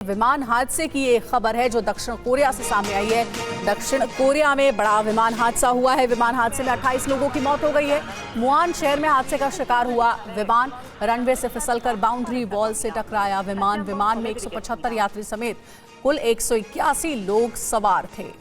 विमान हादसे की एक खबर है जो दक्षिण कोरिया से सामने आई है। दक्षिण कोरिया में बड़ा विमान हादसा हुआ है। विमान हादसे में 28 लोगों की मौत हो गई है। मुआन शहर में हादसे का शिकार हुआ विमान रनवे से फिसलकर बाउंड्री वॉल से टकराया। विमान में 175 यात्री समेत कुल 181 लोग सवार थे।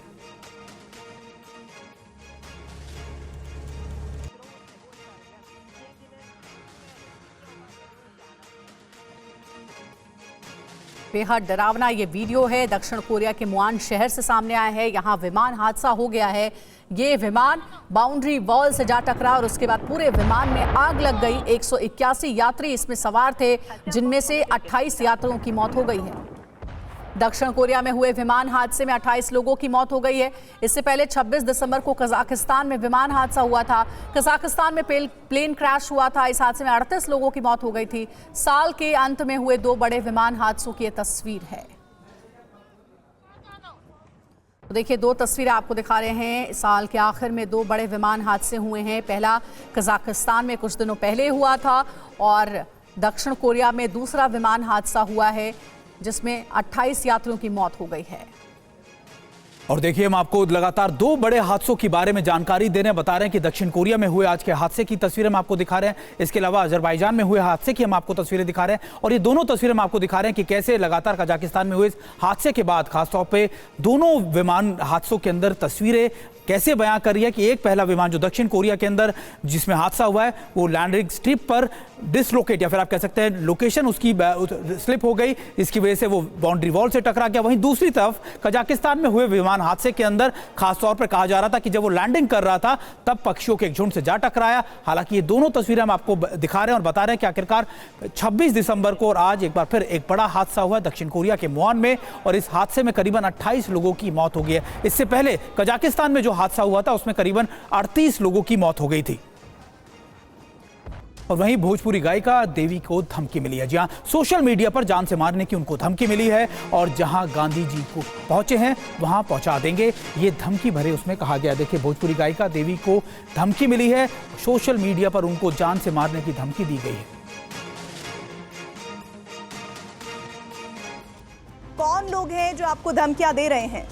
बेहद डरावना ये वीडियो है। दक्षिण कोरिया के मुआन शहर से सामने आया है। यहाँ विमान हादसा हो गया है। ये विमान बाउंड्री वॉल से जा टकरा और उसके बाद पूरे विमान में आग लग गई। 181 यात्री इसमें सवार थे, जिनमें से 28 यात्रियों की मौत हो गई है। दक्षिण कोरिया में हुए विमान हादसे में 28 लोगों की मौत हो गई है। इससे पहले 26 दिसंबर को कजाकिस्तान में विमान हादसा हुआ था। कजाकिस्तान में प्लेन क्रैश हुआ था। इस हादसे में 38 लोगों की मौत हो गई थी। साल के अंत में हुए 2 बड़े विमान हादसों की ये तस्वीर है। तो देखिए 2 तस्वीरें आपको दिखा रहे हैं। साल के आखिर में 2 बड़े विमान हादसे हुए हैं। पहला कजाकिस्तान में कुछ दिनों पहले हुआ था और दक्षिण कोरिया में दूसरा विमान हादसा हुआ है, जिसमें 28 यात्रियों की मौत हो गई है। और देखिए हम आपको लगातार 2 बड़े हादसों के बारे में जानकारी देने बता रहे हैं कि दक्षिण कोरिया में हुए आज के हादसे की तस्वीरें हम आपको दिखा रहे हैं। इसके अलावा अजरबैजान में हुए हादसे की हम आपको तस्वीरें दिखा रहे हैं। और ये दोनों तस्वीरें हम आपको दिखा रहे हैं कि कैसे लगातार कजाकिस्तान में हुए इस हादसे के बाद खासतौर पे दोनों विमान हादसों के अंदर तस्वीरें कैसे बयां कर रही है कि एक पहला विमान जो दक्षिण कोरिया के अंदर जिसमें हादसा हुआ है वो लैंडिंग स्ट्रिप पर डिसलोकेट या फिर आप कह सकते हैं लोकेशन उसकी स्लिप हो गई, इसकी वजह से वो बाउंड्री वॉल से टकरा गया। वहीं दूसरी तरफ कजाकिस्तान में हुए विमान हादसे के अंदर खासतौर पर कहा जा रहा था कि जब वो लैंडिंग कर रहा था तब पक्षियों के एक झुंड से जा टकराया। हालांकि ये दोनों तस्वीरें हम आपको दिखा रहे हैं और बता रहे हैं कि आखिरकार 26 दिसंबर को और आज एक बार फिर एक बड़ा हादसा हुआ दक्षिण कोरिया के मुआन में और इस हादसे में करीबन 28 लोगों की मौत हो गई है। इससे पहले कजाकिस्तान में जो हादसा हुआ था उसमें करीबन 38 लोगों की मौत हो गई थी। और वहीं भोजपुरी गायिका देवी को धमकी मिली है। जहां सोशल मीडिया पर जान से मारने की उनको धमकी मिली है और जहां गांधी जी को पहुंचे हैं वहां पहुंचा देंगे, ये धमकी भरे उसमें कहा गया। देखिए भोजपुरी गायिका देवी को धमकी मिली है, सोशल मीडिया पर उनको जान से मारने की धमकी दी गई है। कौन लोग हैं जो आपको धमकियां दे रहे हैं?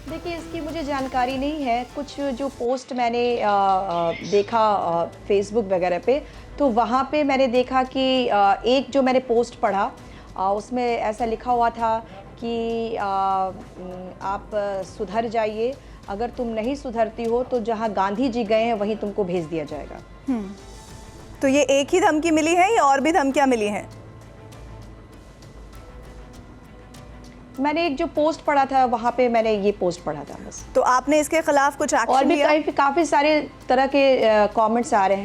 देखिए इसकी मुझे जानकारी नहीं है। कुछ जो पोस्ट मैंने देखा फेसबुक वगैरह पे, तो वहाँ पे मैंने देखा कि एक जो मैंने पोस्ट पढ़ा उसमें ऐसा लिखा हुआ था कि आप सुधर जाइए, अगर तुम नहीं सुधरती हो तो जहाँ गांधी जी गए हैं वहीं तुमको भेज दिया जाएगा। तो ये एक ही धमकी मिली है या और भी धमकियां मिली हैं? मैंने एक जो पोस्ट पढ़ा था वहाँ पे मैंने ये पोस्ट पढ़ा था बस। तो आपने इसके खिलाफ कुछ एक्शन और लिया? भी काफी सारे तरह के कमेंट्स आ रहे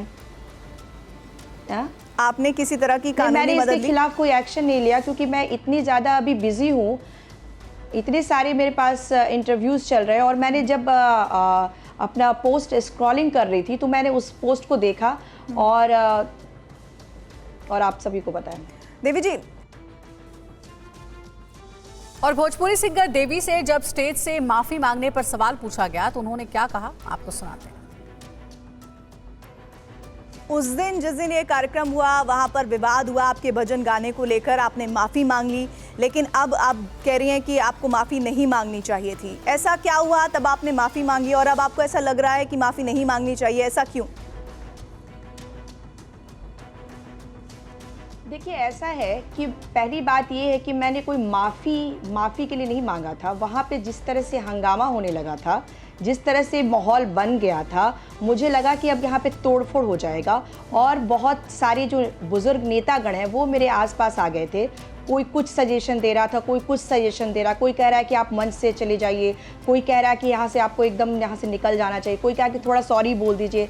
हैं। आपने किसी तरह की कानूनी मैंने मदद इसके खिलाफ कोई एक्शन नहीं लिया क्योंकि मैं इतनी ज़्यादा अभी बिजी हूँ, इतने सारे मेरे पास इंटरव्यूज़ चल रहे हैं। और मैंने जब अपना पोस्ट स्क्रॉलिंग कर रही थी तो मैंने उस पोस्ट को देखा और आप सभी को बताया। देवी जी, और भोजपुरी सिंगर देवी से जब स्टेज से माफी मांगने पर सवाल पूछा गया तो उन्होंने क्या कहा, आपको सुनाते हैं। उस दिन जिस दिन ये कार्यक्रम हुआ वहां पर विवाद हुआ आपके भजन गाने को लेकर, आपने माफी मांग ली, लेकिन अब आप कह रही हैं कि आपको माफी नहीं मांगनी चाहिए थी। ऐसा क्या हुआ तब आपने माफी मांगी और अब आपको ऐसा लग रहा है कि माफी नहीं मांगनी चाहिए, ऐसा क्यों? देखिए ऐसा है कि पहली बात ये है कि मैंने कोई माफ़ी के लिए नहीं मांगा था। वहाँ पे जिस तरह से हंगामा होने लगा था, जिस तरह से माहौल बन गया था, मुझे लगा कि अब यहाँ पे तोड़फोड़ हो जाएगा। और बहुत सारे जो बुज़ुर्ग नेतागण हैं वो मेरे आसपास आ गए थे। कोई कुछ सजेशन दे रहा था, कोई कुछ सजेशन दे रहा, कोई कह रहा है कि आप मंच से चले जाइए, कोई कह रहा है कि यहाँ से आपको एकदम यहाँ से निकल जाना चाहिए, कोई कह रहा है कि थोड़ा सॉरी बोल दीजिए।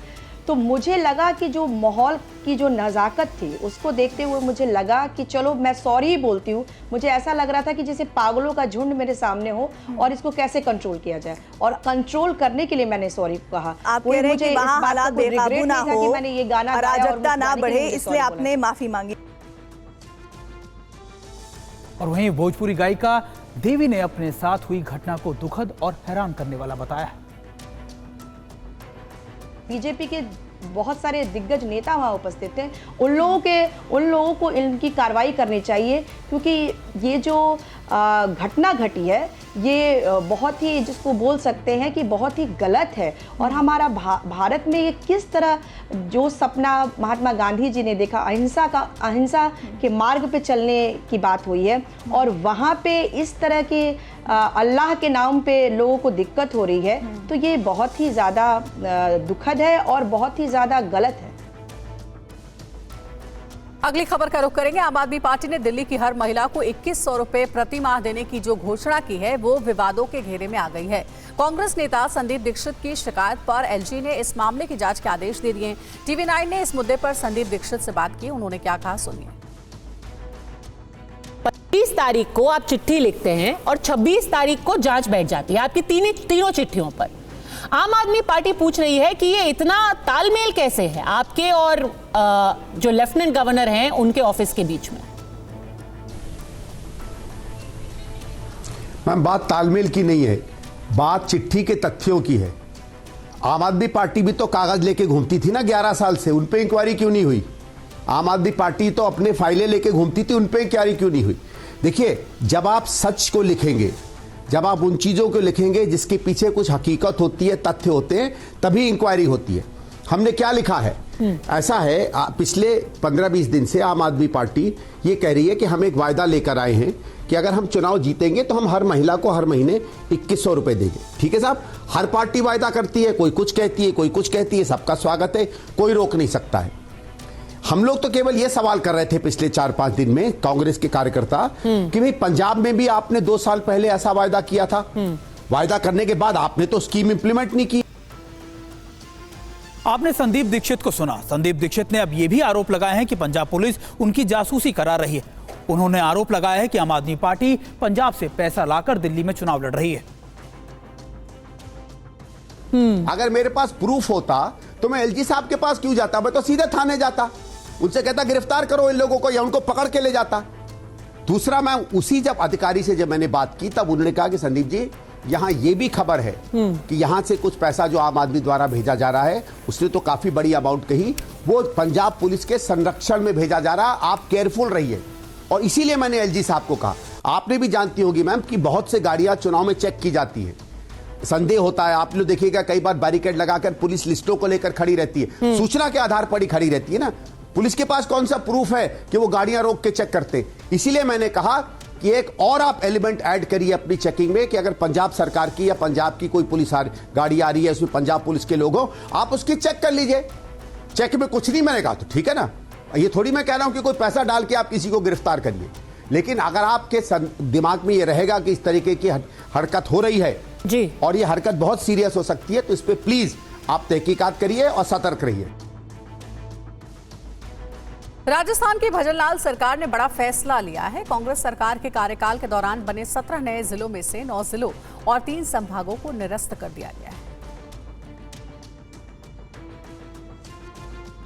तो मुझे लगा कि जो माहौल की जो नज़ाकत थी उसको देखते हुए मुझे लगा कि चलो मैं सॉरी ही बोलती हूँ। मुझे ऐसा लग रहा था कि जैसे पागलों का झुंड मेरे सामने हो और इसको कैसे कंट्रोल किया जाए, और कंट्रोल करने के लिए मैंने सॉरी कहा। आप कह रहे हैं कि वहाँ हालात बेकाबू ना हो, कि मैंने ये गाना अराजकता ना बढ़े, इसलिए आपने माफी मांगी। और वहीं भोजपुरी गायिका देवी ने अपने साथ हुई घटना को दुखद और हैरान करने वाला बताया है। बीजेपी के बहुत सारे दिग्गज नेता वहाँ उपस्थित थे। उन लोगों को इनकी कार्रवाई करनी चाहिए, क्योंकि ये जो घटना घटी है ये बहुत ही, जिसको बोल सकते हैं कि बहुत ही गलत है। और हमारा भारत में ये किस तरह जो सपना महात्मा गांधी जी ने देखा, अहिंसा के मार्ग पे चलने की बात हुई है, और वहाँ पे इस तरह के अल्लाह के नाम पे लोगों को दिक्कत हो रही है, तो ये बहुत ही ज़्यादा दुखद है और बहुत ही ज़्यादा गलत है। अगली खबर का रुख करेंगे। आम आदमी पार्टी ने दिल्ली की हर महिला को 2100 रुपए प्रति माह देने की जो घोषणा की है वो विवादों के घेरे में आ गई है। कांग्रेस नेता संदीप दीक्षित की शिकायत पर एलजी ने इस मामले की जांच के आदेश दे दिए। TV9 ने इस मुद्दे पर संदीप दीक्षित से बात की। उन्होंने क्या कहा, सुनिए। 25 तारीख को आप चिट्ठी लिखते हैं और 26 तारीख को जांच बैठ जाती है आपकी तीनों चिट्ठियों पर। आम आदमी पार्टी पूछ रही है कि ये इतना तालमेल कैसे है आपके और जो लेफ्टिनेंट गवर्नर हैं उनके ऑफिस के बीच में। मैम, बात तालमेल की नहीं है, बात चिट्ठी के तथ्यों की है। आम आदमी पार्टी भी तो कागज लेके घूमती थी ना 11 साल से, उन पे इंक्वायरी क्यों नहीं हुई? आम आदमी पार्टी तो अपने फाइलें लेके घूमती थी, उन पे इंक्वायरी क्यों नहीं हुई? देखिए, जब आप सच को लिखेंगे, जब आप उन चीज़ों को लिखेंगे जिसके पीछे कुछ हकीकत होती है, तथ्य होते हैं, तभी इंक्वायरी होती है। हमने क्या लिखा है? ऐसा है, पिछले 15-20 दिन से आम आदमी पार्टी ये कह रही है कि हम एक वायदा लेकर आए हैं कि अगर हम चुनाव जीतेंगे तो हम हर महिला को हर महीने 2100 रुपए देंगे। ठीक है साहब, हर पार्टी वायदा करती है, कोई कुछ कहती है, कोई कुछ कहती है, सबका स्वागत है, कोई रोक नहीं सकता है। हम लोग तो केवल ये सवाल कर रहे थे पिछले 4-5 दिन में, कांग्रेस के कार्यकर्ता, कि भाई पंजाब में भी आपने 2 साल पहले ऐसा वायदा किया था, वायदा करने के बाद आपने तो स्कीम इंप्लीमेंट नहीं की। आपने संदीप दीक्षित को सुना। संदीप दीक्षित ने अब यह भी आरोप लगाए हैं कि पंजाब पुलिस उनकी जासूसी करा रही है। उन्होंने आरोप लगाया है कि आम आदमी पार्टी पंजाब से पैसा लाकर दिल्ली में चुनाव लड़ रही है। अगर मेरे पास प्रूफ होता तो मैं एलजी साहब के पास क्यों जाता? मैं तो सीधे थाने जाता, उनसे कहता गिरफ्तार करो इन लोगों को, या उनको पकड़ के ले जाता। दूसरा, मैं उसी जब अधिकारी से जब मैंने बात की तब उन्होंने कहा कि संदीप जी, यहां ये भी खबर है कि यहां से कुछ पैसा जो आम आदमी द्वारा भेजा जा रहा है, उसने तो काफी बड़ी अमाउंट कही, वो पंजाब पुलिस के संरक्षण में भेजा जा रहा, आप केयरफुल रहिए। और इसीलिए मैंने एलजी साहब को कहा, आपने भी जानती होगी मैम कि बहुत से गाड़ियां चुनाव में चेक की जाती है, संदेह होता है, आप लोग देखिएगा कई बार बैरिकेड लगाकर पुलिस लिस्टों को लेकर खड़ी रहती है, सूचना के आधार पर ही खड़ी रहती है ना। पुलिस के पास कौन सा प्रूफ है कि वो गाड़ियां रोक के चेक करते? इसीलिए मैंने कहा कि एक और आप एलिमेंट ऐड करिए अपनी चेकिंग में कि अगर पंजाब सरकार की या पंजाब की कोई पुलिस गाड़ी आ रही है, उसमें पंजाब पुलिस के लोग हो, आप उसकी चेक कर लीजिए। चेक में कुछ नहीं, मैंने कहा तो ठीक है ना, ये थोड़ी मैं कह रहा हूं कि कोई पैसा डाल के आप किसी को गिरफ्तार करिए। लेकिन अगर आपके दिमाग में ये रहेगा कि इस तरीके की हरकत हो रही है जी, और ये हरकत बहुत सीरियस हो सकती है, तो इस पे प्लीज आप तहकीकात करिए और सतर्क रहिए। राजस्थान की भजनलाल सरकार ने बड़ा फैसला लिया है। कांग्रेस सरकार के कार्यकाल के दौरान बने 17 नए जिलों में से 9 जिलों और 3 संभागों को निरस्त कर दिया गया है।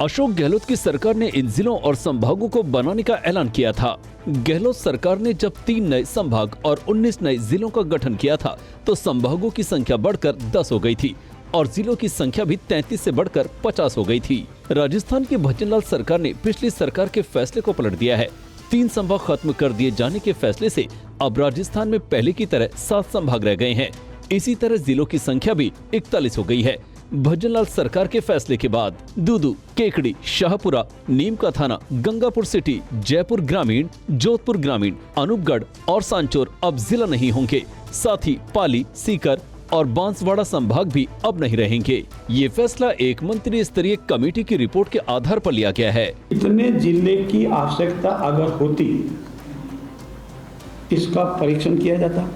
अशोक गहलोत की सरकार ने इन जिलों और संभागों को बनाने का ऐलान किया था। गहलोत सरकार ने जब 3 नए संभाग और 19 नए जिलों का गठन किया था तो संभागों की संख्या बढ़कर 10 हो गई थी और जिलों की संख्या भी 33 से बढ़कर 50 हो गई थी। राजस्थान की भजनलाल सरकार ने पिछली सरकार के फैसले को पलट दिया है। 3 संभाग खत्म कर दिए जाने के फैसले से अब राजस्थान में पहले की तरह 7 संभाग रह गए हैं। इसी तरह जिलों की संख्या भी 41 हो गई है। भजनलाल सरकार के फैसले के बाद दूदू, केकड़ी, शाहपुरा, नीम का थाना, गंगापुर सिटी, जयपुर ग्रामीण, जोधपुर ग्रामीण, अनूपगढ़ और सांचौर अब जिला नहीं होंगे। साथ ही पाली, सीकर और बांसवाड़ा संभाग भी अब नहीं रहेंगे। ये फैसला एक मंत्री स्तरीय कमेटी की रिपोर्ट के आधार पर लिया गया है। इतने जिले की आवश्यकता अगर होती, इसका परीक्षण किया जाता,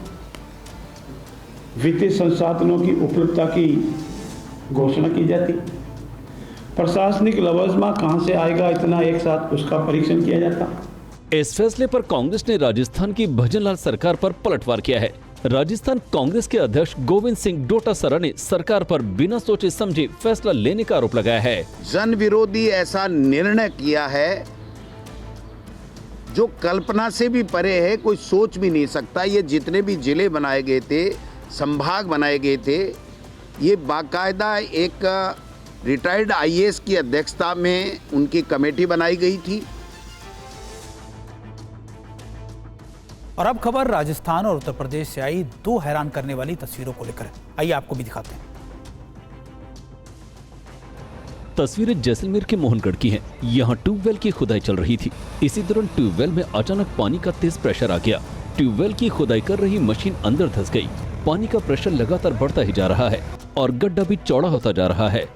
वित्तीय संसाधनों की उपलब्धता की घोषणा की जाती, प्रशासनिक लवाजमा कहां से आएगा इतना एक साथ, उसका परीक्षण किया जाता। इस फैसले पर कांग्रेस ने राजस्थान की भजनलाल सरकार पर पलटवार किया है। राजस्थान कांग्रेस के अध्यक्ष गोविंद सिंह डोटासरा ने सरकार पर बिना सोचे समझे फैसला लेने का आरोप लगाया है। जन विरोधी ऐसा निर्णय किया है जो कल्पना से भी परे है, कोई सोच भी नहीं सकता। ये जितने भी जिले बनाए गए थे, संभाग बनाए गए थे, ये बाकायदा एक रिटायर्ड आईएएस की अध्यक्षता में उनकी कमेटी बनाई गई थी। और अब खबर राजस्थान और उत्तर प्रदेश से आई दो हैरान करने वाली तस्वीरों को लेकर। आइए आपको भी दिखाते हैं। तस्वीरें जैसलमेर के मोहनगढ़ की हैं। यहाँ ट्यूबवेल की खुदाई चल रही थी। इसी दौरान ट्यूबवेल में अचानक पानी का तेज प्रेशर आ गया। ट्यूबवेल की खुदाई कर रही मशीन अंदर धंस गई। पानी का प्रेशर लगातार बढ़ता ही जा रहा है और गड्ढा भी चौड़ा होता जा रहा है।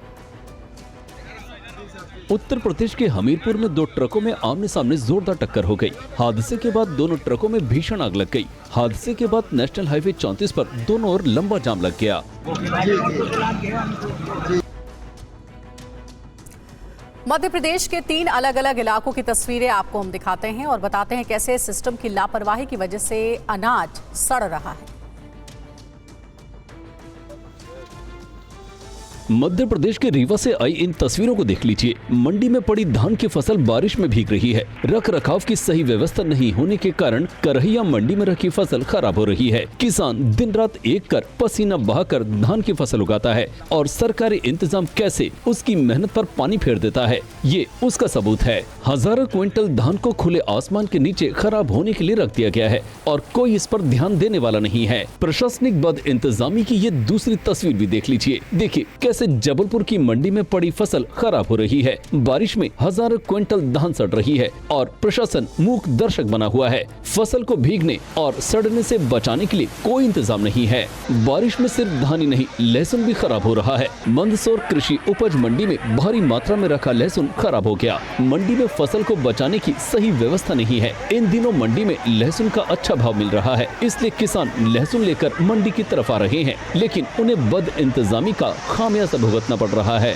उत्तर प्रदेश के हमीरपुर में दो ट्रकों में आमने सामने जोरदार टक्कर हो गई। हादसे के बाद दोनों ट्रकों में भीषण आग लग गई। हादसे के बाद नेशनल हाईवे 34 पर दोनों ओर लंबा जाम लग गया। मध्य प्रदेश के 3 अलग अलग इलाकों की तस्वीरें आपको हम दिखाते हैं और बताते हैं कैसे सिस्टम की लापरवाही की वजह से अनाज सड़ रहा है। मध्य प्रदेश के रीवा से आई इन तस्वीरों को देख लीजिए। मंडी में पड़ी धान की फसल बारिश में भीग रही है। रख रखाव की सही व्यवस्था नहीं होने के कारण करहिया मंडी में रखी फसल खराब हो रही है। किसान दिन रात एक कर पसीना बहाकर धान की फसल उगाता है और सरकारी इंतजाम कैसे उसकी मेहनत पर पानी फेर देता है, ये उसका सबूत है। हजारों क्विंटल धान को खुले आसमान के नीचे खराब होने के लिए रख दिया गया है और कोई इस पर ध्यान देने वाला नहीं है। प्रशासनिक बद इंतजामी की ये दूसरी तस्वीर भी देख लीजिए। देखिए कैसे जबलपुर की मंडी में पड़ी फसल खराब हो रही है। बारिश में हजारों क्विंटल धान सड़ रही है और प्रशासन मूक दर्शक बना हुआ है। फसल को भीगने और सड़ने से बचाने के लिए कोई इंतजाम नहीं है। बारिश में सिर्फ धान ही नहीं, लहसुन भी खराब हो रहा है। मंदसौर कृषि उपज मंडी में भारी मात्रा में रखा लहसुन खराब हो गया। मंडी में फसल को बचाने की सही व्यवस्था नहीं है। इन दिनों मंडी में लहसुन का अच्छा भाव मिल रहा है, इसलिए किसान लहसुन लेकर मंडी की तरफ आ रहे हैं, लेकिन उन्हें बद इंतजामी का खामियाजा भुगतना पड़ रहा है।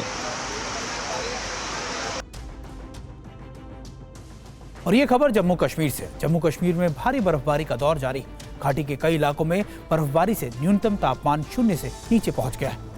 और ये खबर जम्मू कश्मीर से। जम्मू कश्मीर में भारी बर्फबारी का दौर जारी। घाटी के कई इलाकों में बर्फबारी से न्यूनतम तापमान 0 से नीचे पहुंच गया है।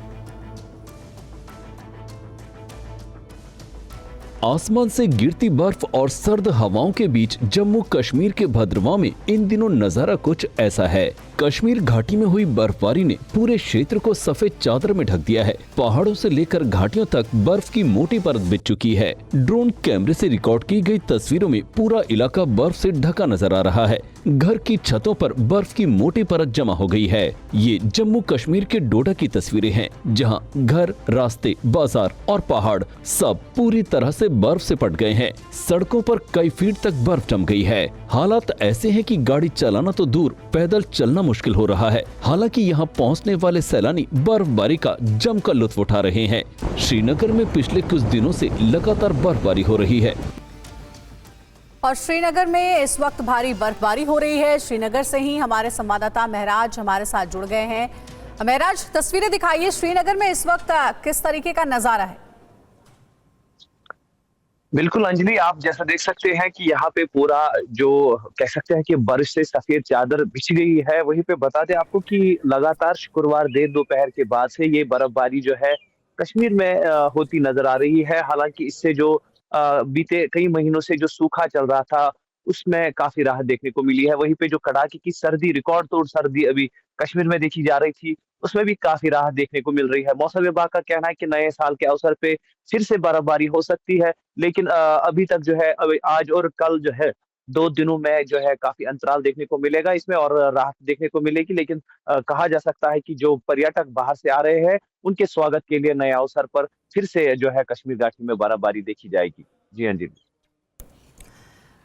आसमान से गिरती बर्फ और सर्द हवाओं के बीच जम्मू कश्मीर के भद्रवाह में इन दिनों नजारा कुछ ऐसा है। कश्मीर घाटी में हुई बर्फबारी ने पूरे क्षेत्र को सफेद चादर में ढक दिया है। पहाड़ों से लेकर घाटियों तक बर्फ की मोटी परत बिछ चुकी है। ड्रोन कैमरे से रिकॉर्ड की गई तस्वीरों में पूरा इलाका बर्फ से ढका नजर आ रहा है। घर की छतों पर बर्फ की मोटी परत जमा हो गई है। ये जम्मू कश्मीर के डोडा की तस्वीरें हैं, जहां घर, रास्ते, बाजार और पहाड़ सब पूरी तरह से बर्फ से पट गए हैं। सड़कों पर कई फीट तक बर्फ जम गई है। हालात ऐसे हैं कि गाड़ी चलाना तो दूर, पैदल चलना मुश्किल हो रहा है। हालांकि यहाँ पहुँचने वाले सैलानी बर्फबारी का जमकर लुत्फ उठा रहे हैं। श्रीनगर में पिछले कुछ दिनों से लगातार बर्फबारी हो रही है और श्रीनगर में इस वक्त भारी बर्फबारी हो रही है। श्रीनगर से ही हमारे संवाददाता महराज हमारे साथ जुड़ गए हैं। महराज, तस्वीरें दिखाइए। श्रीनगर में इस वक्त किस तरीके का नजारा है? बिल्कुल अंजलि, आप जैसा देख सकते हैं कि यहाँ पे पूरा जो कह सकते हैं कि बारिश से सफेद चादर बिछ गई है। वहीं पे बता दें आपको कि लगातार शुक्रवार देर दोपहर के बाद से ये बर्फबारी जो है कश्मीर में होती नजर आ रही है। हालांकि इससे जो बीते कई महीनों से जो सूखा चल रहा था उसमें काफी राहत देखने को मिली है। वहीं पे जो कड़ाके की सर्दी, रिकॉर्ड तोड़ सर्दी अभी कश्मीर में देखी जा रही थी, उसमें भी काफी राहत देखने को मिल रही है। मौसम विभाग का कहना है कि नए साल के अवसर पे फिर से बर्फबारी हो सकती है, लेकिन अभी तक जो है आज और कल जो है 2 दिनों में जो है काफी अंतराल देखने को मिलेगा इसमें और राहत देखने को मिलेगी। लेकिन कहा जा सकता है कि जो पर्यटक बाहर से आ रहे हैं उनके स्वागत के लिए नए अवसर पर फिर से जो है कश्मीर घाटी में बर्फबारी देखी जाएगी। जी हाँ जी,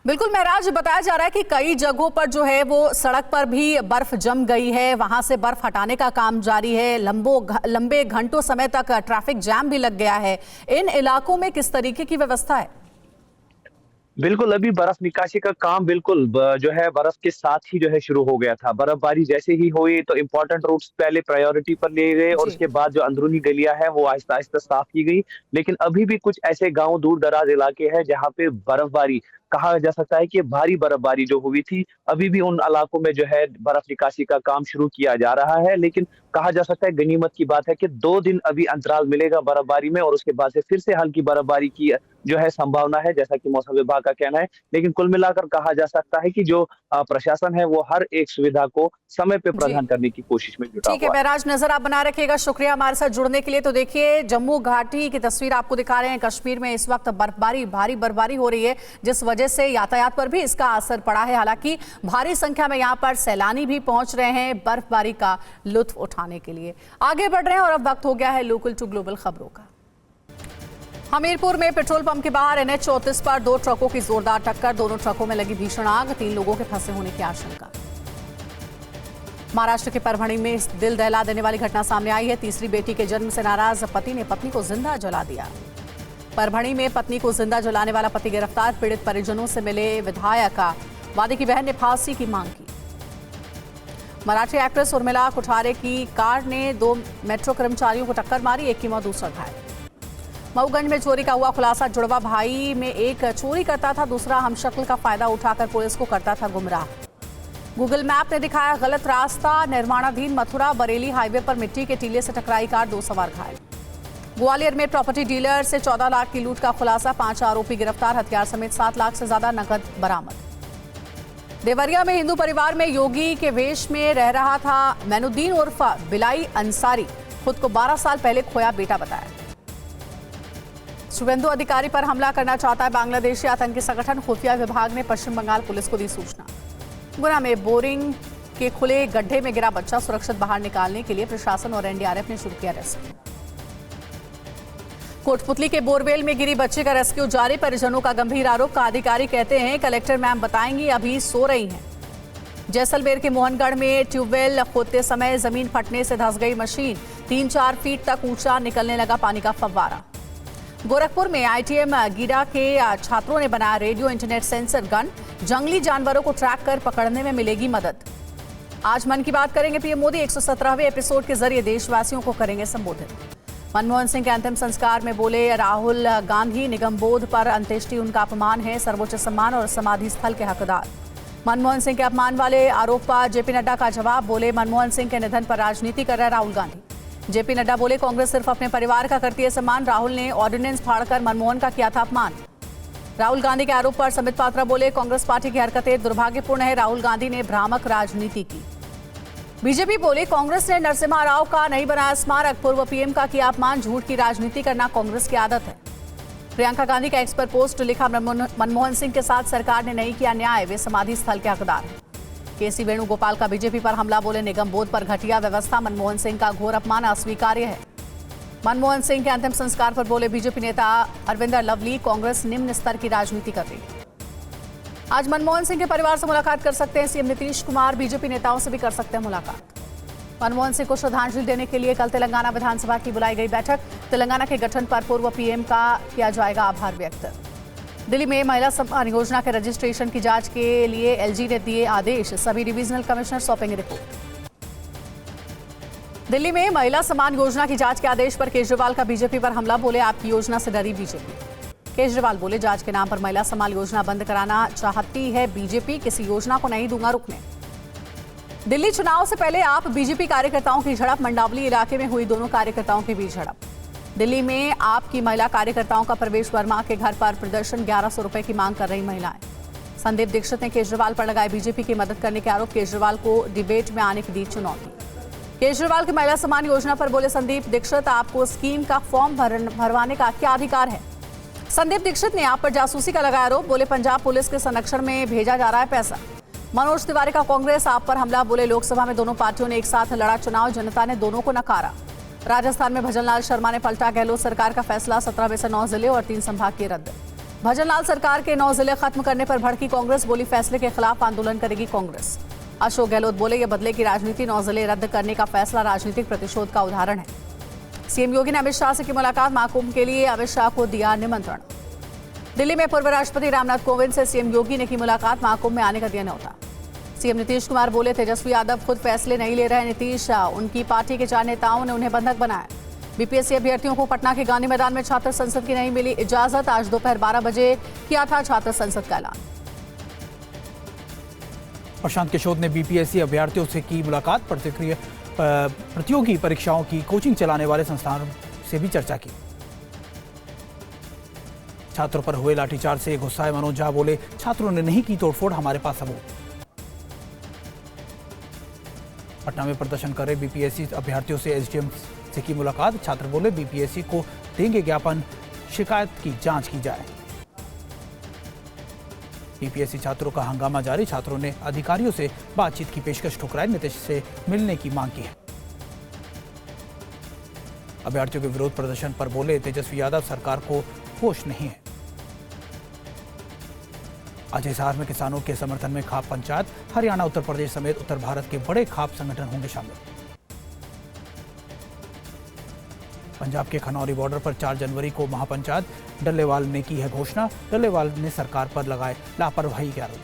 बिल्कुल महराज, बताया जा रहा है कि कई जगहों पर जो है वो सड़क पर भी बर्फ जम गई है। वहां से बर्फ हटाने का काम जारी है। लंबे घंटों समय तक ट्रैफिक जैम भी लग गया है। इन इलाकों में किस तरीके की व्यवस्था है? बिल्कुल, अभी बर्फ निकासी का काम बिल्कुल जो है बर्फ के साथ ही जो है शुरू हो गया था। बर्फबारी जैसे ही हुई तो इम्पोर्टेंट रूट्स पहले प्रायोरिटी पर लिए गए और उसके बाद जो अंदरूनी गलियां हैं वो आहिस्ता आहिस्ता साफ की गई। लेकिन अभी भी कुछ ऐसे गांव, दूर दराज इलाके हैं जहां पे बर्फबारी, कहा जा सकता है कि भारी बर्फबारी जो हुई थी, अभी भी उन इलाकों में जो है बर्फ निकासी का काम शुरू किया जा रहा है। लेकिन कहा जा सकता है गनीमत की बात है कि 2 दिन अभी अंतराल मिलेगा बर्फबारी में और उसके बाद से फिर से हल्की बर्फबारी की जो है संभावना है, जैसा कि मौसम विभाग का कहना है। लेकिन कुल मिलाकर कहा जा सकता है कि जो प्रशासन है वो हर एक सुविधा को समय पे प्रदान करने की कोशिश में जुटा हुआ है। ठीक है महराज, नजर आप बना रखिएगा। शुक्रिया हमारे साथ जुड़ने के लिए। तो देखिए, जम्मू घाटी की तस्वीर आपको दिखा रहे हैं। कश्मीर में इस वक्त बर्फबारी, भारी बर्फबारी हो रही है, जिस वजह से यातायात पर भी इसका असर पड़ा है। हालांकि भारी संख्या में यहाँ पर सैलानी भी पहुंच रहे हैं बर्फबारी का लुत्फ उठाने के लिए। आगे बढ़ रहे हैं और अब वक्त हो गया है लोकल टू ग्लोबल खबरों का। हमीरपुर में पेट्रोल पंप के बाहर NH 34 पर 2 ट्रकों की जोरदार टक्कर, दोनों ट्रकों में लगी भीषण आग, 3 लोगों के फंसे होने की आशंका। महाराष्ट्र के परभणी में दिल दहला देने वाली घटना सामने आई है। तीसरी बेटी के जन्म से नाराज पति ने पत्नी को जिंदा जला दिया। परभणी में पत्नी को जिंदा जलाने वाला पति गिरफ्तार, पीड़ित परिजनों से मिले विधायक, वादी की बहन ने फांसी की मांग की। मराठी एक्ट्रेस उर्मिला कुठारे की कार ने 2 मेट्रो कर्मचारियों को टक्कर मारी, एक की मौत, दूसरा घायल। मऊगंज में चोरी का हुआ खुलासा, जुड़वा भाई में एक चोरी करता था, दूसरा हमशक्ल का फायदा उठाकर पुलिस को करता था गुमराह। गूगल मैप ने दिखाया गलत रास्ता, निर्माणाधीन मथुरा बरेली हाईवे पर मिट्टी के टीले से टकराई कार, 2 सवार घायल। ग्वालियर में प्रॉपर्टी डीलर से 14 लाख की लूट का खुलासा, 5 आरोपी गिरफ्तार, हथियार समेत 7 लाख से ज्यादा नकद बरामद। देवरिया में हिंदू परिवार में योगी के वेश में रह रहा था मैनुद्दीन उर्फ बिलाई अंसारी, खुद को 12 साल पहले खोया बेटा बताया। शुभेंदु अधिकारी पर हमला करना चाहता है बांग्लादेशी आतंकी संगठन, खुफिया विभाग ने पश्चिम बंगाल पुलिस को दी सूचना। गुना में बोरिंग के खुले गड्ढे में गिरा बच्चा सुरक्षित बाहर निकालने के लिए प्रशासन और NDRF ने शुरू किया रेस्क्यू। कोटपुतली के बोरवेल में गिरी बच्चे का रेस्क्यू जारी, परिजनों का गंभीर आरोप। का अधिकारी कहते हैं कलेक्टर मैम बताएंगी, अभी सो रही हैं। जैसलमेर के मोहनगढ़ में ट्यूबवेल खोदते समय जमीन फटने से धंस गई मशीन, 3-4 फीट तक ऊंचा निकलने लगा पानी का फव्वारा। गोरखपुर में ITM गीडा के छात्रों ने बनाया रेडियो इंटरनेट सेंसर गन, जंगली जानवरों को ट्रैक कर पकड़ने में मिलेगी मदद। आज मन की बात करेंगे पीएम मोदी, 117वें एपिसोड के जरिए देशवासियों को करेंगे संबोधित। मनमोहन सिंह के अंतिम संस्कार में बोले राहुल गांधी, निगम बोध पर अंत्येष्टि उनका अपमान है, सर्वोच्च सम्मान और समाधि स्थल के हकदार। मनमोहन सिंह के अपमान वाले आरोप पर जेपी नड्डा का जवाब, बोले मनमोहन सिंह के निधन पर राजनीति कर रहा है राहुल गांधी। जेपी नड्डा बोले कांग्रेस सिर्फ अपने परिवार का करती है सम्मान, राहुल ने ऑर्डिनेंस फाड़कर मनमोहन का किया था अपमान। राहुल गांधी के आरोप पर समित पात्रा बोले कांग्रेस पार्टी की हरकतें दुर्भाग्यपूर्ण है, राहुल गांधी ने भ्रामक राजनीति की। बीजेपी बोले कांग्रेस ने नरसिम्हा राव का नहीं बनाया स्मारक, पूर्व पीएम का किया अपमान, झूठ की राजनीति करना कांग्रेस की आदत है। प्रियंका गांधी का एक्स पर पोस्ट लिखा, मनमोहन सिंह के साथ सरकार ने नहीं किया न्याय, वे समाधि स्थल के हकदार हैं। केसी वेणुगोपाल का बीजेपी पर हमला, बोले निगम बोध पर घटिया व्यवस्था, मनमोहन सिंह का घोर अपमान अस्वीकार्य है। मनमोहन सिंह के अंतिम संस्कार पर बोले बीजेपी नेता अरविंदर लवली, कांग्रेस निम्न स्तर की राजनीति कर रही है। आज मनमोहन सिंह के परिवार से मुलाकात कर सकते हैं सीएम नीतीश कुमार, बीजेपी नेताओं से भी कर सकते हैं मुलाकात। मनमोहन सिंह को श्रद्धांजलि देने के लिए कल तेलंगाना विधानसभा की बुलाई गई बैठक, तेलंगाना के गठन पर पूर्व पीएम का किया जाएगा आभार व्यक्त। दिल्ली में महिला सम्मान योजना के रजिस्ट्रेशन की जांच के लिए LG ने दिए आदेश, सभी डिविजनल कमिश्नर सौंपेंगे रिपोर्ट। दिल्ली में महिला सम्मान योजना की जांच के आदेश पर केजरीवाल का बीजेपी पर हमला, बोले आपकी योजना से डरी बीजेपी। केजरीवाल बोले जांच के नाम पर महिला सम्मान योजना बंद कराना चाहती है बीजेपी, किसी योजना को नहीं दूंगा रुकने। दिल्ली चुनाव से पहले आप बीजेपी कार्यकर्ताओं की झड़प, मंडावली इलाके में हुई दोनों कार्यकर्ताओं के बीच झड़प। दिल्ली में आपकी महिला कार्यकर्ताओं का प्रवेश वर्मा के घर पर प्रदर्शन, 1100 रुपए की मांग कर रही महिलाएं। संदीप दीक्षित ने केजरीवाल पर लगाए बीजेपी की मदद करने के आरोप, केजरीवाल को डिबेट में आने की दी चुनौती। केजरीवाल की महिला सम्मान योजना पर बोले संदीप दीक्षित, आपको स्कीम का फॉर्म भरवाने का क्या अधिकार है। संदीप दीक्षित ने आप पर जासूसी का लगाया आरोप, बोले पंजाब पुलिस के संरक्षण में भेजा जा रहा है पैसा। मनोज तिवारी का कांग्रेस आप पर हमला, बोले लोकसभा में दोनों पार्टियों ने एक साथ लड़ा चुनाव, जनता ने दोनों को नकारा। राजस्थान में भजनलाल शर्मा ने पलटा गहलोत सरकार का फैसला, 17 में से 9 जिले और 3 संभाग किए रद्द। भजनलाल सरकार के 9 जिले खत्म करने पर भड़की कांग्रेस, बोली फैसले के खिलाफ आंदोलन करेगी कांग्रेस। अशोक गहलोत बोले ये बदले की राजनीति, 9 जिले रद्द करने का फैसला राजनीतिक प्रतिशोध का उदाहरण है। सीएम योगी ने अमित शाह से की मुलाकात, महाकुंभ के लिए अमित शाह को दिया निमंत्रण। दिल्ली में पूर्व राष्ट्रपति रामनाथ कोविंद से सीएम योगी ने की मुलाकात, महाकुंभ में आने का दिया न्योता। सीएम नीतीश कुमार बोले तेजस्वी यादव खुद फैसले नहीं ले रहे नीतीश, उनकी पार्टी के 4 नेताओं ने उन्हें बंधक बनाया। बीपीएससी अभ्यर्थियों को पटना के गांधी मैदान में छात्र संसद की नहीं मिली इजाजत, आज दोपहर 12 बजे किया था छात्र संसद का ऐलान। प्रशांत किशोर ने बीपीएससी अभ्यर्थियों से की मुलाकात, प्रतियोगी परीक्षाओं की कोचिंग चलाने वाले संस्थानों से भी चर्चा की। छात्रों पर हुए लाठीचार्ज से गुस्साए मनोज झा बोले, छात्रों ने नहीं की तोड़फोड़, हमारे पास सबूत। पटना में प्रदर्शन कर रहे बीपीएससी अभ्यर्थियों से एसडीएम से की मुलाकात। छात्र बोले, बीपीएससी को देंगे ज्ञापन, शिकायत की जांच की जाए। बीपीएससी छात्रों का हंगामा जारी। छात्रों ने अधिकारियों से बातचीत की पेशकश ठुकराई, नीतीश से मिलने की मांग की है। अभ्यर्थियों के विरोध प्रदर्शन पर बोले तेजस्वी यादव, सरकार को होश नहीं है। आज हिसार में किसानों के समर्थन में खाप पंचायत। हरियाणा, उत्तर प्रदेश समेत उत्तर भारत के बड़े खाप संगठन होंगे शामिल। पंजाब के खनौरी बॉर्डर पर 4 जनवरी को महापंचायत। डल्लेवाल ने की है घोषणा। डल्लेवाल ने सरकार पर लगाए लापरवाही के आरोप।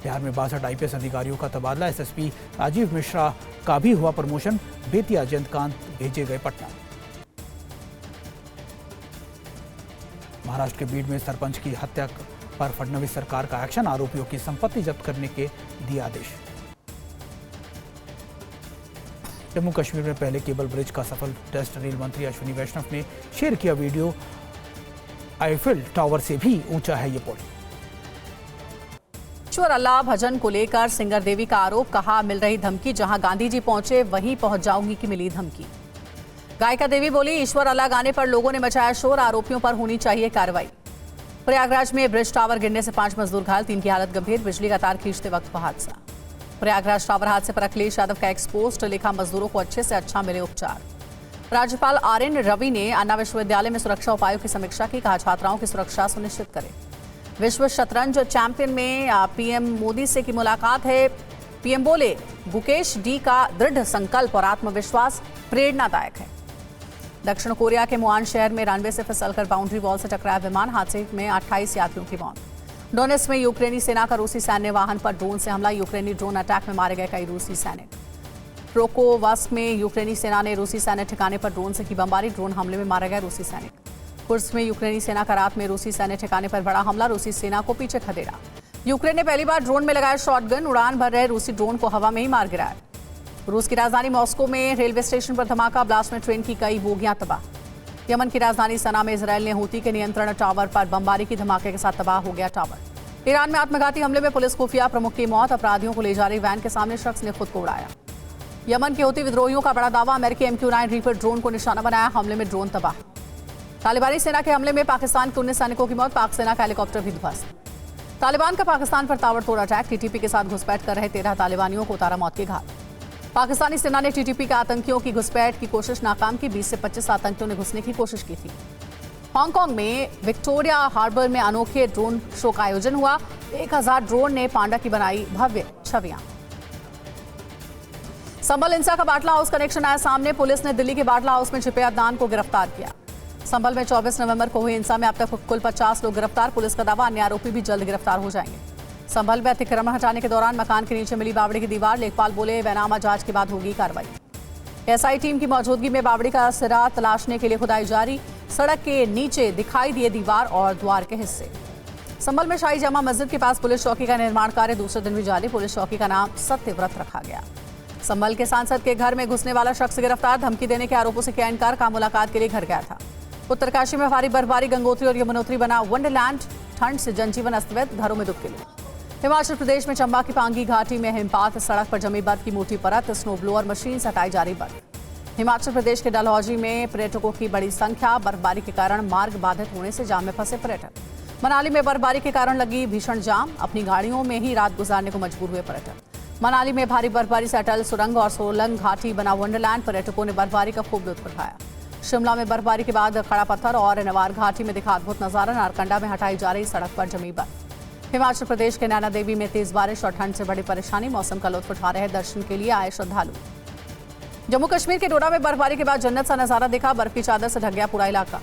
बिहार में 62 आईपीएस अधिकारियों का तबादला। एसएसपी राजीव मिश्रा का भी हुआ प्रमोशन। बेतिया जयंतकांत भेजे गए पटना। महाराष्ट्र के बीड में सरपंच की हत्या पर फडणवीस सरकार का एक्शन। आरोपियों की संपत्ति जब्त करने के दिए आदेश। जम्मू कश्मीर में पहले केबल ब्रिज का सफल टेस्ट। रेल मंत्री अश्विनी वैष्णव ने शेयर किया वीडियो। आईफिल टावर से भी ऊंचा है ये पुल। ईश्वर अल्लाह भजन को लेकर सिंगर देवी का आरोप। कहा, मिल रही धमकी, जहां गांधी जी पहुंचे वहीं पहुंच जाऊंगी की मिली धमकी। गायिका देवी बोली, ईश्वर अल्लाह गाने पर लोगों ने मचाया शोर, आरोपियों पर होनी चाहिए कार्रवाई। प्रयागराज में ब्रिज टावर गिरने से 5 मजदूर घायल, 3 की हालत गंभीर। बिजली का तार खींचते वक्त हुआ हादसा। प्रयागराज टावर हादसे पर अखिलेश यादव का एक्सपोस्ट। लिखा, मजदूरों को अच्छे से अच्छा मिले उपचार। राज्यपाल आरएन रवि ने अन्ना विश्वविद्यालय में सुरक्षा उपायों की समीक्षा की। कहा, छात्राओं की सुरक्षा सुनिश्चित करें। विश्व शतरंज चैंपियन में पीएम मोदी से की मुलाकात है। पीएम बोले, गुकेश डी का दृढ़ संकल्प और आत्मविश्वास प्रेरणादायक है। दक्षिण कोरिया के मुआन शहर में रनवे से फिसलकर बाउंड्री वॉल से टकराया विमान। हादसे में 28 यात्रियों की मौत। डोनेट्स्क में यूक्रेनी सेना का रूसी सैन्य वाहन पर ड्रोन से हमला। यूक्रेनी ड्रोन अटैक में मारे गए कई रूसी सैनिक। प्रोकोवस्क में यूक्रेनी सेना ने रूसी सैन्य ठिकाने पर ड्रोन से की बमबारी। ड्रोन हमले में मारे गए रूसी सैनिक। कुर्स्क में यूक्रेनी सेना का रात में रूसी सैन्य ठिकाने पर बड़ा हमला। रूसी सेना को पीछे खदेड़ा। यूक्रेन ने पहली बार ड्रोन में लगाया शॉटगन। उड़ान भर रहे रूसी ड्रोन को हवा में ही मार गिराया। रूस की राजधानी मॉस्को में रेलवे स्टेशन पर धमाका। ब्लास्ट में ट्रेन की कई बोगियां तबाह। यमन की राजधानी सना में इजरायल ने हूती के नियंत्रण टावर पर बमबारी की। धमाके के साथ तबाह हो गया टावर। ईरान में आत्मघाती हमले में पुलिस खुफिया प्रमुख की मौत। अपराधियों को ले जा रही वैन के सामने शख्स ने खुद को उड़ाया। यमन के हूती विद्रोहियों का बड़ा दावा। अमेरिकी MQ-9 रीपर ड्रोन को निशाना बनाया। हमले में ड्रोन तबाह। तालिबानी सेना के हमले में पाकिस्तान के 19 सैनिकों की मौत। पाक सेना का हेलीकॉप्टर भी ध्वस्त। तालिबान का पाकिस्तान पर ताबड़तोड़ अटैक। टीटीपी के साथ घुसपैठ कर रहे 13 तालिबानियों को उतारा मौत के घाट। पाकिस्तानी सेना ने टीटीपी के आतंकियों की घुसपैठ की कोशिश नाकाम की। 20 से 25 आतंकियों ने घुसने की कोशिश की थी। हांगकांग में विक्टोरिया हार्बर में अनोखे ड्रोन शो का आयोजन हुआ। 1000 ड्रोन ने पांडा की बनाई भव्य छवियां। संभल हिंसा का बाटला हाउस कनेक्शन आया सामने। पुलिस ने दिल्ली के बाटला हाउस में छिपे अदनान को गिरफ्तार किया। संभल में 24 नवंबर को हुई हिंसा में अब तक कुल 50 लोग गिरफ्तार। पुलिस का दावा, अन्य आरोपी भी जल्द गिरफ्तार हो जाएंगे। संभल में अतिक्रमण हटाने के दौरान मकान के नीचे मिली बावड़ी की दीवार। लेखपाल बोले, बैनामा जांच के बाद होगी कार्रवाई। एसआई टीम की मौजूदगी में बावड़ी का सिरा तलाशने के लिए खुदाई जारी। सड़क के नीचे दिखाई दिए दीवार और द्वार के हिस्से। संभल में शाही जामा मस्जिद के पास पुलिस चौकी का निर्माण कार्य दूसरे दिन भी जारी। पुलिस चौकी का नाम सत्यव्रत रखा गया। संभल के सांसद के घर में घुसने वाला शख्स गिरफ्तार। धमकी देने के आरोपों से किया इनकार। का मुलाकात के लिए घर गया था। उत्तरकाशी में भारी बर्फबारी। गंगोत्री और यमुनोत्री बना वंडरलैंड। ठंड से जनजीवन अस्त व्यस्त, घरों में दुख के लोग। हिमाचल प्रदेश में चंबा की पांगी घाटी में हिमपात। सड़क पर जमी बर्फ की मोटी परत। स्नो ब्लोअर मशीन से हटाई जा रही बर्फ। हिमाचल प्रदेश के डलहौजी में पर्यटकों की बड़ी संख्या। बर्फबारी के कारण मार्ग बाधित होने से जाम में फंसे पर्यटक। मनाली में बर्फबारी के कारण लगी भीषण जाम। अपनी गाड़ियों में ही रात गुजारने को मजबूर हुए पर्यटक। मनाली में भारी बर्फबारी से अटल सुरंग और सोलंग घाटी बना वंडरलैंड। पर्यटकों ने बर्फबारी का खूब लुत्फ उठाया। शिमला में बर्फबारी के बाद खड़ा पत्थर और नवार घाटी में दिखा अद्भुत नजारा। नारकंडा में हटाई जा रही सड़क पर जमी बर्फ। हिमाचल प्रदेश के नैना देवी में तेज बारिश और ठंड से बड़ी परेशानी। मौसम का लुत्फ उठा रहे दर्शन के लिए आए श्रद्धालु। जम्मू कश्मीर के डोडा में बर्फबारी के बाद जन्नत सा नजारा देखा। बर्फ की चादर से ढक गया पूरा इलाका।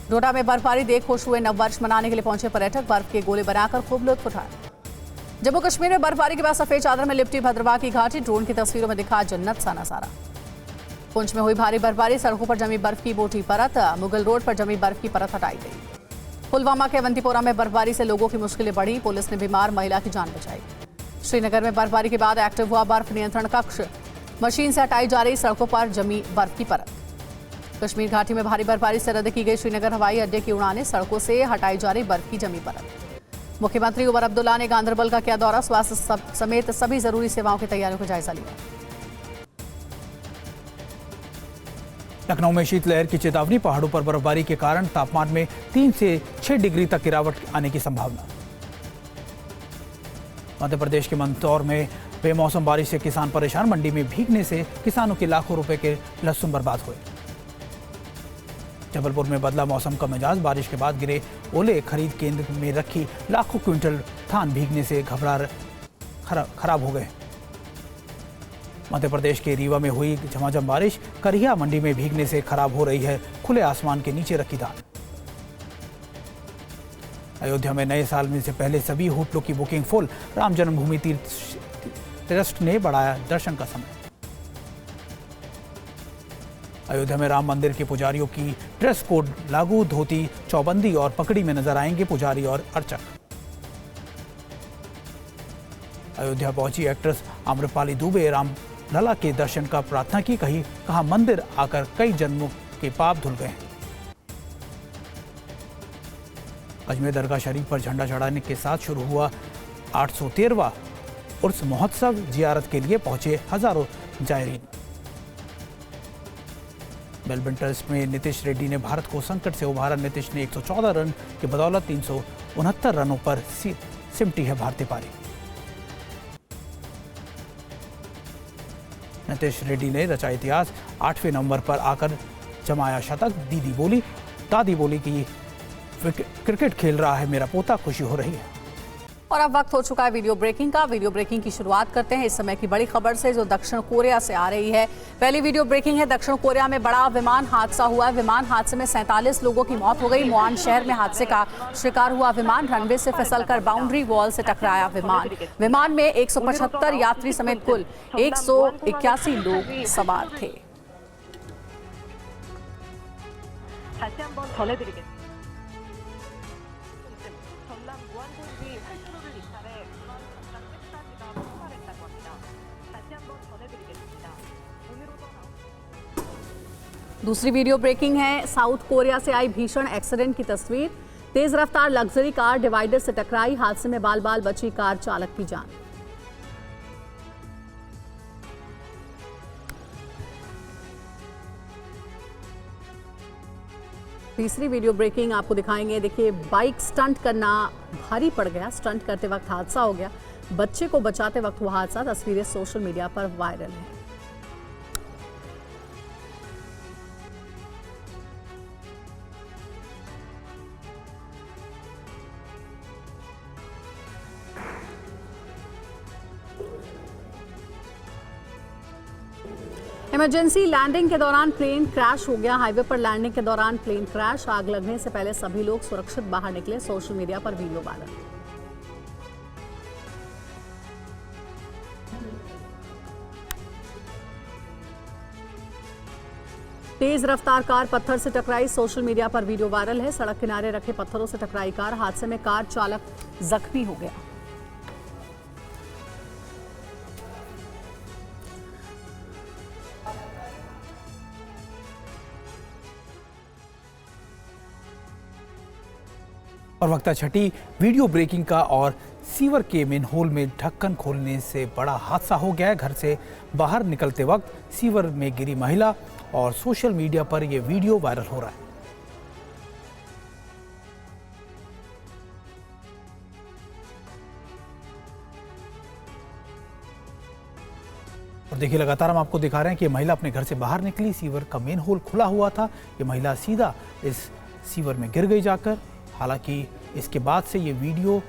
डोडा में बर्फबारी देख खुश हुए नववर्ष मनाने के लिए पहुंचे पर्यटक। बर्फ के गोले बनाकर खूब लुत्फ उठाया। जम्मू कश्मीर में बर्फबारी के बाद सफेद चादर में लिपटी भद्रवाह की घाटी। ड्रोन की तस्वीरों में दिखा जन्नत सा नजारा। पुंछ में हुई भारी बर्फबारी। सड़कों पर जमी बर्फ की मोटी परत। मुगल रोड पर जमी बर्फ की परत हटाई गई। पुलवामा के अवंतीपोरा में बर्फबारी से लोगों की मुश्किलें बढ़ी। पुलिस ने बीमार महिला की जान बचाई। श्रीनगर में बर्फबारी के बाद एक्टिव हुआ बर्फ नियंत्रण कक्ष। मशीन से हटाई जा रही सड़कों पर जमी बर्फ की परत। कश्मीर घाटी में भारी बर्फबारी से रद्द की गई श्रीनगर हवाई अड्डे की उड़ानें, सड़कों से हटाई जा रही बर्फ की जमी परत। मुख्यमंत्री उमर अब्दुल्ला ने गांधरबल का किया दौरा, स्वास्थ्य समेत सभी जरूरी सेवाओं की तैयारियों का जायजा लिया। लखनऊ में शीतलहर की चेतावनी, पहाड़ों पर बर्फबारी के कारण तापमान में 3 से 6 डिग्री तक गिरावट आने की संभावना। मध्य प्रदेश के मंदसौर में बेमौसम बारिश से किसान परेशान, मंडी में भीगने से किसानों के लाखों रुपए के लहसुन बर्बाद हुए। जबलपुर में बदला मौसम का मिजाज, बारिश के बाद गिरे ओले, खरीद केंद्र में रखी लाखों क्विंटल धान भीगने से खराब हो गए। मध्य प्रदेश के रीवा में हुई झमाझम बारिश, करिया मंडी में भीगने से खराब हो रही है खुले आसमान के नीचे रखी धान। अयोध्या में नए साल में से पहले सभी होटलों की booking full, Ram Janmabhoomi Teerth trust ने बढ़ाया दर्शन का समय। अयोध्या में राम मंदिर के पुजारियों की ड्रेस कोड लागू, धोती, चौबंदी और पगड़ी में नजर आएंगे पुजारी और अर्चक। अयोध्या पहुंची एक्ट्रेस आम्रपाली दुबे, राम लला के दर्शन का प्रार्थना की, कहा मंदिर आकर कई जन्मों के पाप धुल गए। अजमेर दरगाह शरीफ पर झंडा चढ़ाने के साथ शुरू हुआ 813वां उर्स महोत्सव, जियारत के लिए पहुंचे हजारों जायरीन। मेलबर्न टेस्ट में नीतीश रेड्डी ने भारत को संकट से उबारा, नीतीश ने 114 रन की बदौलत 369 रनों पर सिमटी है भारतीय पारी। नीतीश रेड्डी ने रचा इतिहास, 8वें नंबर पर आकर जमाया शतक, दादी बोली कि क्रिकेट खेल रहा है मेरा पोता, खुशी हो रही है। और अब वक्त हो चुका है वीडियो ब्रेकिंग का। वीडियो ब्रेकिंग की शुरुआत करते हैं इस समय की बड़ी खबर से जो दक्षिण कोरिया से आ रही है। पहली वीडियो ब्रेकिंग है, दक्षिण कोरिया में बड़ा विमान हादसा हुआ। विमान हादसे में 47 लोगों की मौत हो गई। मुआन शहर में हादसे का शिकार हुआ विमान, रनवे से फिसलकर बाउंड्री वॉल से टकराया विमान में 175 यात्री समेत कुल 181 लोग सवार थे। दूसरी वीडियो ब्रेकिंग है, साउथ कोरिया से आई भीषण एक्सीडेंट की तस्वीर। तेज रफ्तार लग्जरी कार डिवाइडर से टकराई, हादसे में बाल बाल बची कार चालक की जान। तीसरी वीडियो ब्रेकिंग आपको दिखाएंगे। देखिए, बाइक स्टंट करना भारी पड़ गया, स्टंट करते वक्त हादसा हो गया। बच्चे को बचाते वक्त हुआ हादसा, तस्वीरें सोशल मीडिया पर वायरल हैं। इमरजेंसी लैंडिंग के दौरान प्लेन क्रैश हो गया। हाईवे पर लैंडिंग के दौरान प्लेन क्रैश, आग लगने से पहले सभी लोग सुरक्षित बाहर निकले। सोशल मीडिया पर वीडियो वायरल। तेज रफ्तार कार पत्थर से टकराई, सोशल मीडिया पर वीडियो वायरल है। सड़क किनारे रखे पत्थरों से टकराई कार, हादसे में कार चालक जख्मी हो गया। और वक्त छठी वीडियो ब्रेकिंग का, और सीवर के मेनहोल में ढक्कन खोलने से बड़ा हादसा हो गया है। घर से बाहर निकलते वक्त सीवर में गिरी महिला, और सोशल मीडिया पर यह वीडियो वायरल हो रहा है। और देखिए, लगातार हम आपको दिखा रहे हैं कि महिला अपने घर से बाहर निकली, सीवर का मेन होल खुला हुआ था, ये महिला सीधा इस सीवर में गिर गई जाकर। हालांकि इसके बाद से ये वीडियो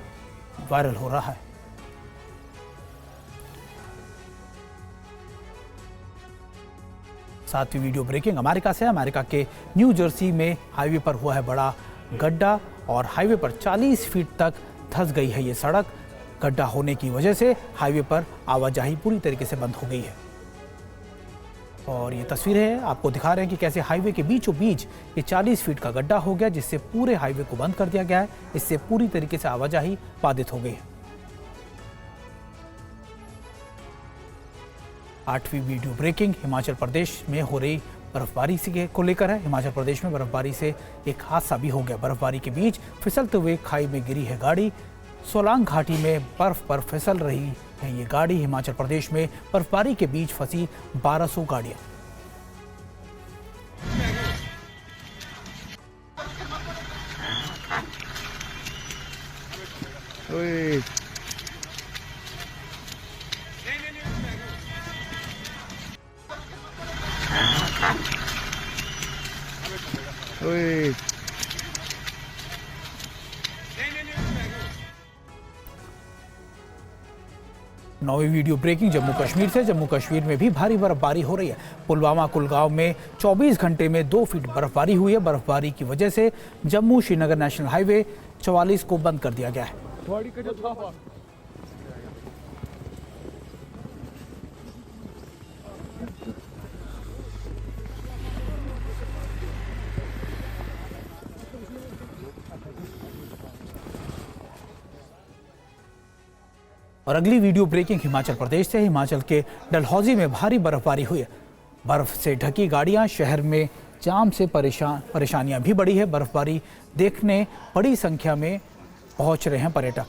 वायरल हो रहा है। सातवीं वीडियो ब्रेकिंग अमेरिका से। अमेरिका के न्यू जर्सी में हाईवे पर हुआ है बड़ा गड्ढा, और हाईवे पर 40 फीट तक धंस गई है ये सड़क। गड्ढा होने की वजह से हाईवे पर आवाजाही पूरी तरीके से बंद हो गई है। और ये तस्वीरें हैं, आपको दिखा रहे हैं कि कैसे हाईवे के बीचों बीच ये 40 फीट का गड्ढा हो गया, जिससे पूरे हाईवे को बंद कर दिया गया है। इससे पूरी तरीके से आवाजाही बाधित हो गई है। 8वीं वीडियो ब्रेकिंग हिमाचल प्रदेश में हो रही बर्फबारी को लेकर है। हिमाचल प्रदेश में बर्फबारी से एक हादसा भी हो गया। बर्फबारी के बीच फिसलते हुए खाई में गिरी है गाड़ी। सोलांग घाटी में बर्फ पर फिसल रही है ये गाड़ी। हिमाचल प्रदेश में बर्फबारी के बीच फंसी 1200 गाड़ियां। नौवीं वीडियो ब्रेकिंग जम्मू कश्मीर से। जम्मू कश्मीर में भी भारी बर्फबारी हो रही है। पुलवामा कुलगांव में 24 घंटे में 2 फीट बर्फबारी हुई है। बर्फबारी की वजह से जम्मू श्रीनगर नेशनल हाईवे 44 को बंद कर दिया गया है। और अगली वीडियो ब्रेकिंग हिमाचल प्रदेश से। हिमाचल के डलहौजी में भारी बर्फबारी हुई है। बर्फ से ढकी गाड़ियां, शहर में जाम से परेशानियां भी बढ़ी है। बर्फबारी देखने बड़ी संख्या में पहुंच रहे हैं पर्यटक।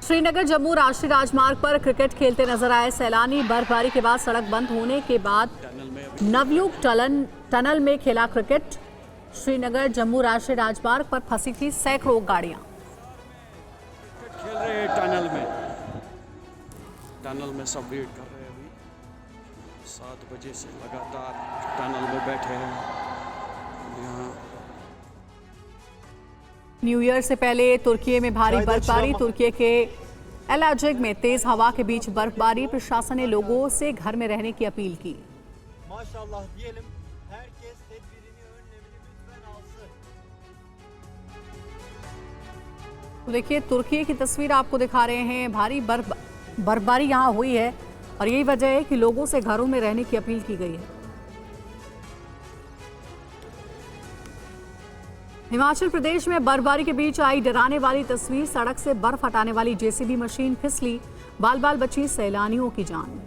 श्रीनगर जम्मू राष्ट्रीय राजमार्ग पर क्रिकेट खेलते नजर आए सैलानी। बर्फबारी के बाद सड़क बंद होने के बाद नवयुग टनल में खेला क्रिकेट। श्रीनगर जम्मू राष्ट्रीय राजमार्ग पर फंसी थी सैकड़ों गाड़ियां। खेल रहे हैं टनल में सब वेट कर रहे हैं। अभी 7 बजे से लगातार टनल में बैठे हैं। यहाँ न्यू ईयर से पहले तुर्की में भारी बर्फबारी। तुर्की के एलाजिग में तेज हवा के बीच बर्फबारी। प्रशासन ने लोगों से घर में रहने की अपील की। तो देखिए तुर्की की तस्वीर आपको दिखा रहे हैं। भारी बर्फबारी यहाँ हुई है और यही वजह है कि लोगों से घरों में रहने की अपील की गई है। हिमाचल प्रदेश में बर्फबारी के बीच आई डराने वाली तस्वीर। सड़क से बर्फ हटाने वाली जेसीबी मशीन फिसली, बाल बाल बची सैलानियों की जान।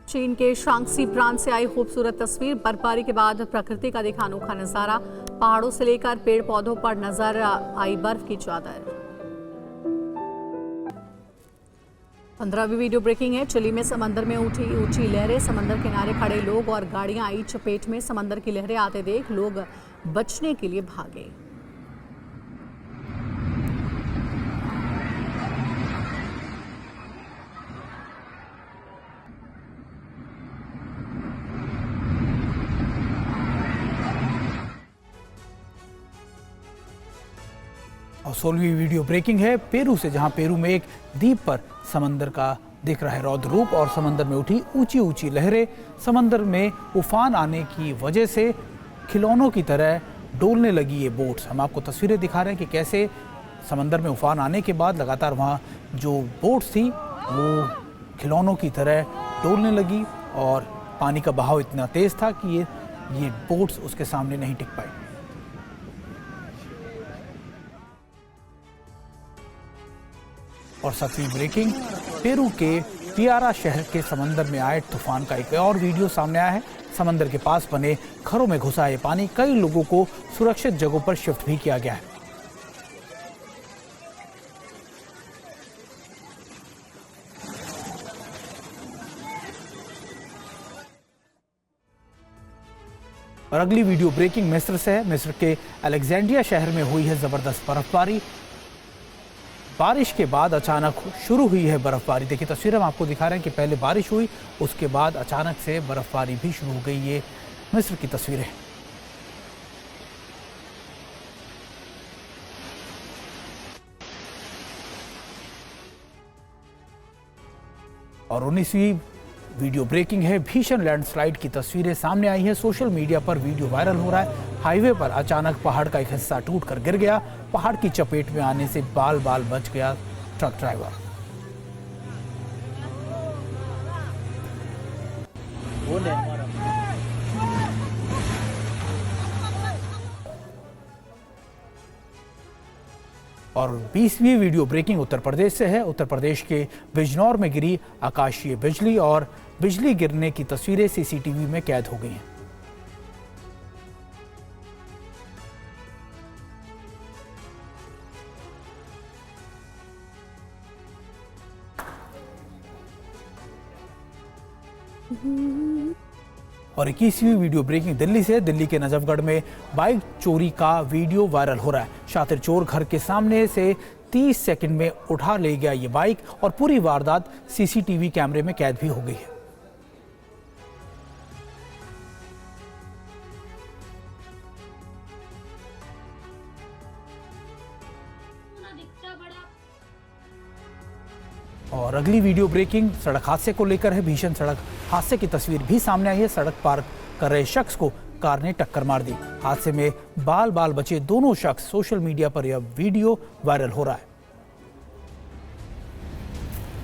चीन के शांक्सी प्रांत से आई खूबसूरत तस्वीर। बर्फबारी के बाद प्रकृति का दिखा अनोखा नजारा। पहाड़ों से लेकर पेड़ पौधों पर नजर आई बर्फ की चादर। 15वीं वीडियो ब्रेकिंग है। चिली में समंदर में उठी ऊंची लहरें। समंदर किनारे खड़े लोग और गाड़ियां आई चपेट में। समंदर की लहरें आते देख लोग बचने के लिए भागे। और 16वीं वीडियो ब्रेकिंग है पेरू से, जहां पेरू में एक द्वीप पर समंदर का दिख रहा है रौद्र रूप और समंदर में उठी ऊंची ऊंची लहरें। समंदर में उफान आने की वजह से खिलौनों की तरह डोलने लगी ये बोट्स। हम आपको तस्वीरें दिखा रहे हैं कि कैसे समंदर में उफान आने के बाद लगातार वहाँ जो बोट्स थी वो खिलौनों की तरह डोलने लगी और पानी का बहाव इतना तेज था कि ये बोट्स उसके सामने नहीं टिक पाई। और 7वीं ब्रेकिंग पेरू के पियारा शहर के समंदर में आए तूफान का एक और वीडियो सामने आया है। समंदर के पास बने घरों में घुसा है पानी। कई लोगों को सुरक्षित जगहों पर शिफ्ट भी किया गया है। और अगली वीडियो ब्रेकिंग मिस्र से है। मिस्र के अलेक्जेंड्रिया शहर में हुई है जबरदस्त बर्फबारी। बारिश के बाद अचानक शुरू हुई है बर्फबारी। देखिए तस्वीरें हम आपको दिखा रहे हैं कि पहले बारिश हुई, उसके बाद अचानक से बर्फबारी भी शुरू हो गई। ये मिस्र की तस्वीरें। और 19वीं वीडियो ब्रेकिंग है। भीषण लैंडस्लाइड की तस्वीरें सामने आई हैं। सोशल मीडिया पर वीडियो वायरल हो रहा है। हाईवे पर अचानक पहाड़ का एक हिस्सा टूटकर गिर गया। पहाड़ की चपेट में आने से बाल बाल बच गया ट्रक ड्राइवर। और 20वीं वीडियो ब्रेकिंग उत्तर प्रदेश से है। उत्तर प्रदेश के बिजनौर में गिरी आकाशीय बिजली और बिजली गिरने की तस्वीरें सीसीटीवी में कैद हो गई हैं। और 21वीं वीडियो ब्रेकिंग दिल्ली से। दिल्ली के नजफगढ़ में बाइक चोरी का वीडियो वायरल हो रहा है। शातिर चोर घर के सामने से 30 सेकंड में उठा ले गया ये बाइक और पूरी वारदात सीसीटीवी कैमरे में कैद भी हो गई है। और अगली वीडियो ब्रेकिंग सड़क हादसे को लेकर है। भीषण सड़क हादसे की तस्वीर भी सामने आई है। सड़क पार कर रहे शख्स को कार ने टक्कर मार दी। हादसे में बाल बाल बचे दोनों शख्स। सोशल मीडिया पर यह वीडियो वायरल हो रहा है।